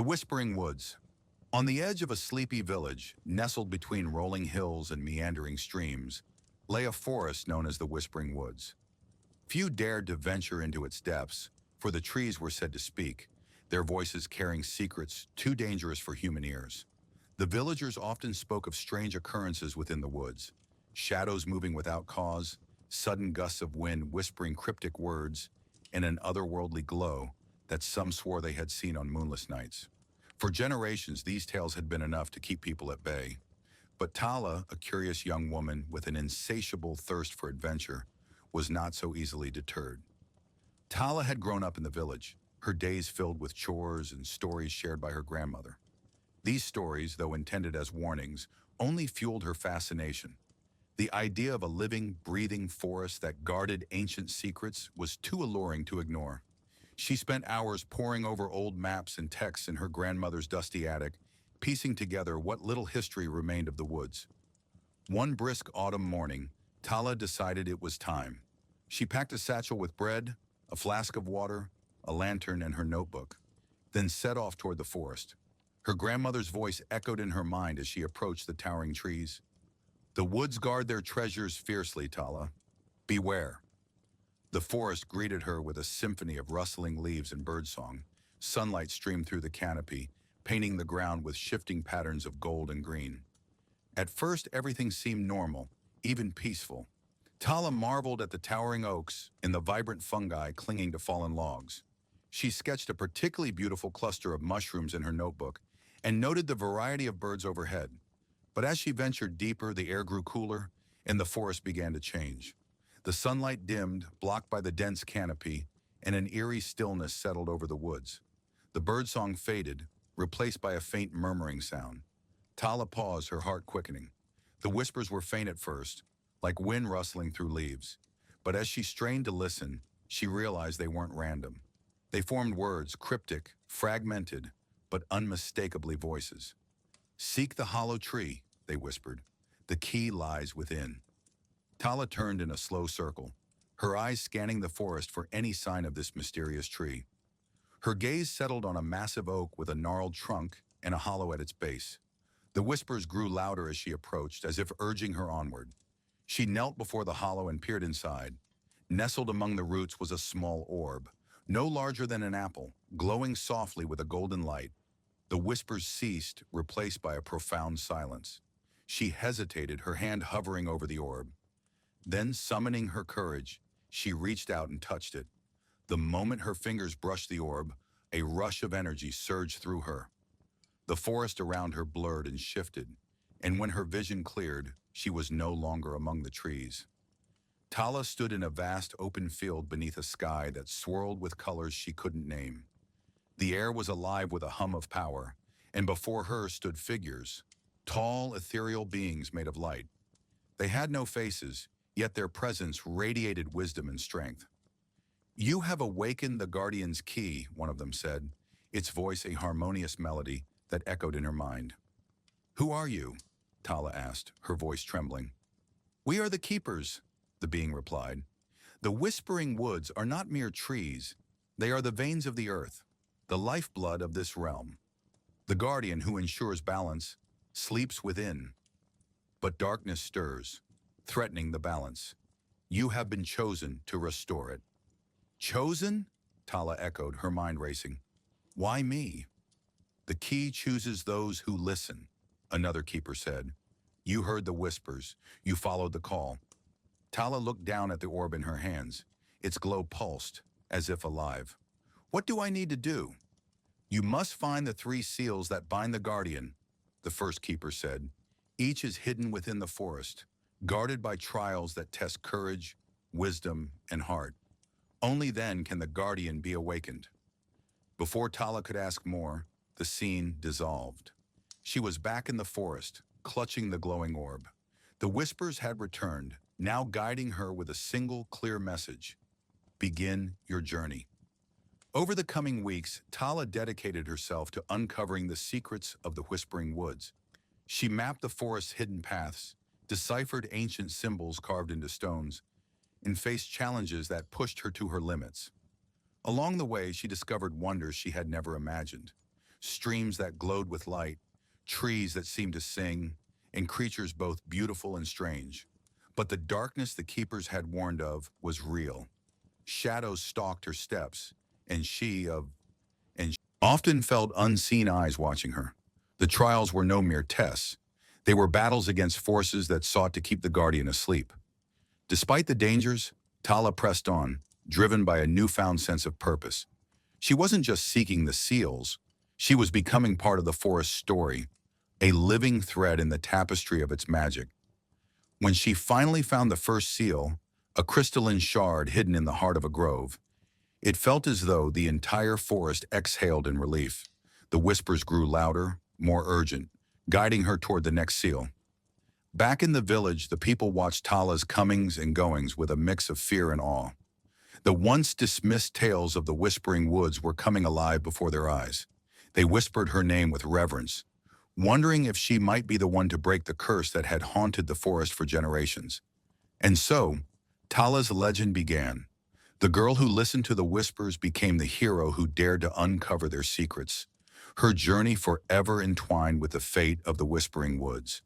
The Whispering Woods. On the edge of a sleepy village, nestled between rolling hills and meandering streams, lay a forest known as the Whispering Woods. Few dared to venture into its depths, for the trees were said to speak, their voices carrying secrets too dangerous for human ears. The villagers often spoke of strange occurrences within the woods, shadows moving without cause, sudden gusts of wind whispering cryptic words, and an otherworldly glow that some swore they had seen on moonless nights. For generations, these tales had been enough to keep people at bay. But Tala, a curious young woman with an insatiable thirst for adventure, was not so easily deterred. Tala had grown up in the village, her days filled with chores and stories shared by her grandmother. These stories, though intended as warnings, only fueled her fascination. The idea of a living, breathing forest that guarded ancient secrets was too alluring to ignore. She spent hours poring over old maps and texts in her grandmother's dusty attic, piecing together what little history remained of the woods. One brisk autumn morning, Tala decided it was time. She packed a satchel with bread, a flask of water, a lantern, and her notebook, then set off toward the forest. Her grandmother's voice echoed in her mind as she approached the towering trees. "The woods guard their treasures fiercely, Tala. Beware." The forest greeted her with a symphony of rustling leaves and birdsong. Sunlight streamed through the canopy, painting the ground with shifting patterns of gold and green. At first, everything seemed normal, even peaceful. Tala marveled at the towering oaks and the vibrant fungi clinging to fallen logs. She sketched a particularly beautiful cluster of mushrooms in her notebook and noted the variety of birds overhead. But as she ventured deeper, the air grew cooler and the forest began to change. The sunlight dimmed, blocked by the dense canopy, and an eerie stillness settled over the woods. The birdsong faded, replaced by a faint murmuring sound. Tala paused, her heart quickening. The whispers were faint at first, like wind rustling through leaves. But as she strained to listen, she realized they weren't random. They formed words, cryptic, fragmented, but unmistakably voices. "Seek the hollow tree," they whispered. "The key lies within." Tala turned in a slow circle, her eyes scanning the forest for any sign of this mysterious tree. Her gaze settled on a massive oak with a gnarled trunk and a hollow at its base. The whispers grew louder as she approached, as if urging her onward. She knelt before the hollow and peered inside. Nestled among the roots was a small orb, no larger than an apple, glowing softly with a golden light. The whispers ceased, replaced by a profound silence. She hesitated, her hand hovering over the orb. Then, summoning her courage, she reached out and touched it. The moment her fingers brushed the orb, a rush of energy surged through her. The forest around her blurred and shifted, and when her vision cleared, she was no longer among the trees. Tala stood in a vast open field beneath a sky that swirled with colors she couldn't name. The air was alive with a hum of power, and before her stood figures, tall, ethereal beings made of light. They had no faces, yet their presence radiated wisdom and strength. "You have awakened the Guardian's key," one of them said, its voice a harmonious melody that echoed in her mind. "Who are you?" Tala asked, her voice trembling. "We are the Keepers," the being replied. "The Whispering Woods are not mere trees. They are the veins of the earth, the lifeblood of this realm. The Guardian who ensures balance sleeps within. But darkness stirs, threatening the balance. You have been chosen to restore it." "Chosen?" Tala echoed, her mind racing. "Why me?" "The key chooses those who listen," another keeper said. "You heard the whispers. You followed the call." Tala looked down at the orb in her hands. Its glow pulsed, as if alive. "What do I need to do?" "You must find the 3 seals that bind the Guardian," the first keeper said. "Each is hidden within the forest, guarded by trials that test courage, wisdom, and heart. Only then can the Guardian be awakened." Before Tala could ask more, the scene dissolved. She was back in the forest, clutching the glowing orb. The whispers had returned, now guiding her with a single clear message: begin your journey. Over the coming weeks, Tala dedicated herself to uncovering the secrets of the Whispering Woods. She mapped the forest's hidden paths, deciphered ancient symbols carved into stones, and faced challenges that pushed her to her limits. Along the way, she discovered wonders she had never imagined. streams that glowed with light, trees that seemed to sing, and creatures both beautiful and strange. But the darkness the keepers had warned of was real. Shadows stalked her steps, and she often felt unseen eyes watching her. The trials were no mere tests. They were battles against forces that sought to keep the guardian asleep. Despite the dangers, Tala pressed on, driven by a newfound sense of purpose. She wasn't just seeking the seals, she was becoming part of the forest's story, a living thread in the tapestry of its magic. When she finally found the first seal, a crystalline shard hidden in the heart of a grove, it felt as though the entire forest exhaled in relief. The whispers grew louder, more urgent, guiding her toward the next seal. Back in the village, the people watched Tala's comings and goings with a mix of fear and awe. The once dismissed tales of the Whispering Woods were coming alive before their eyes. They whispered her name with reverence, wondering if she might be the one to break the curse that had haunted the forest for generations. And so, Tala's legend began. The girl who listened to the whispers became the hero who dared to uncover their secrets, her journey forever entwined with the fate of the Whispering Woods.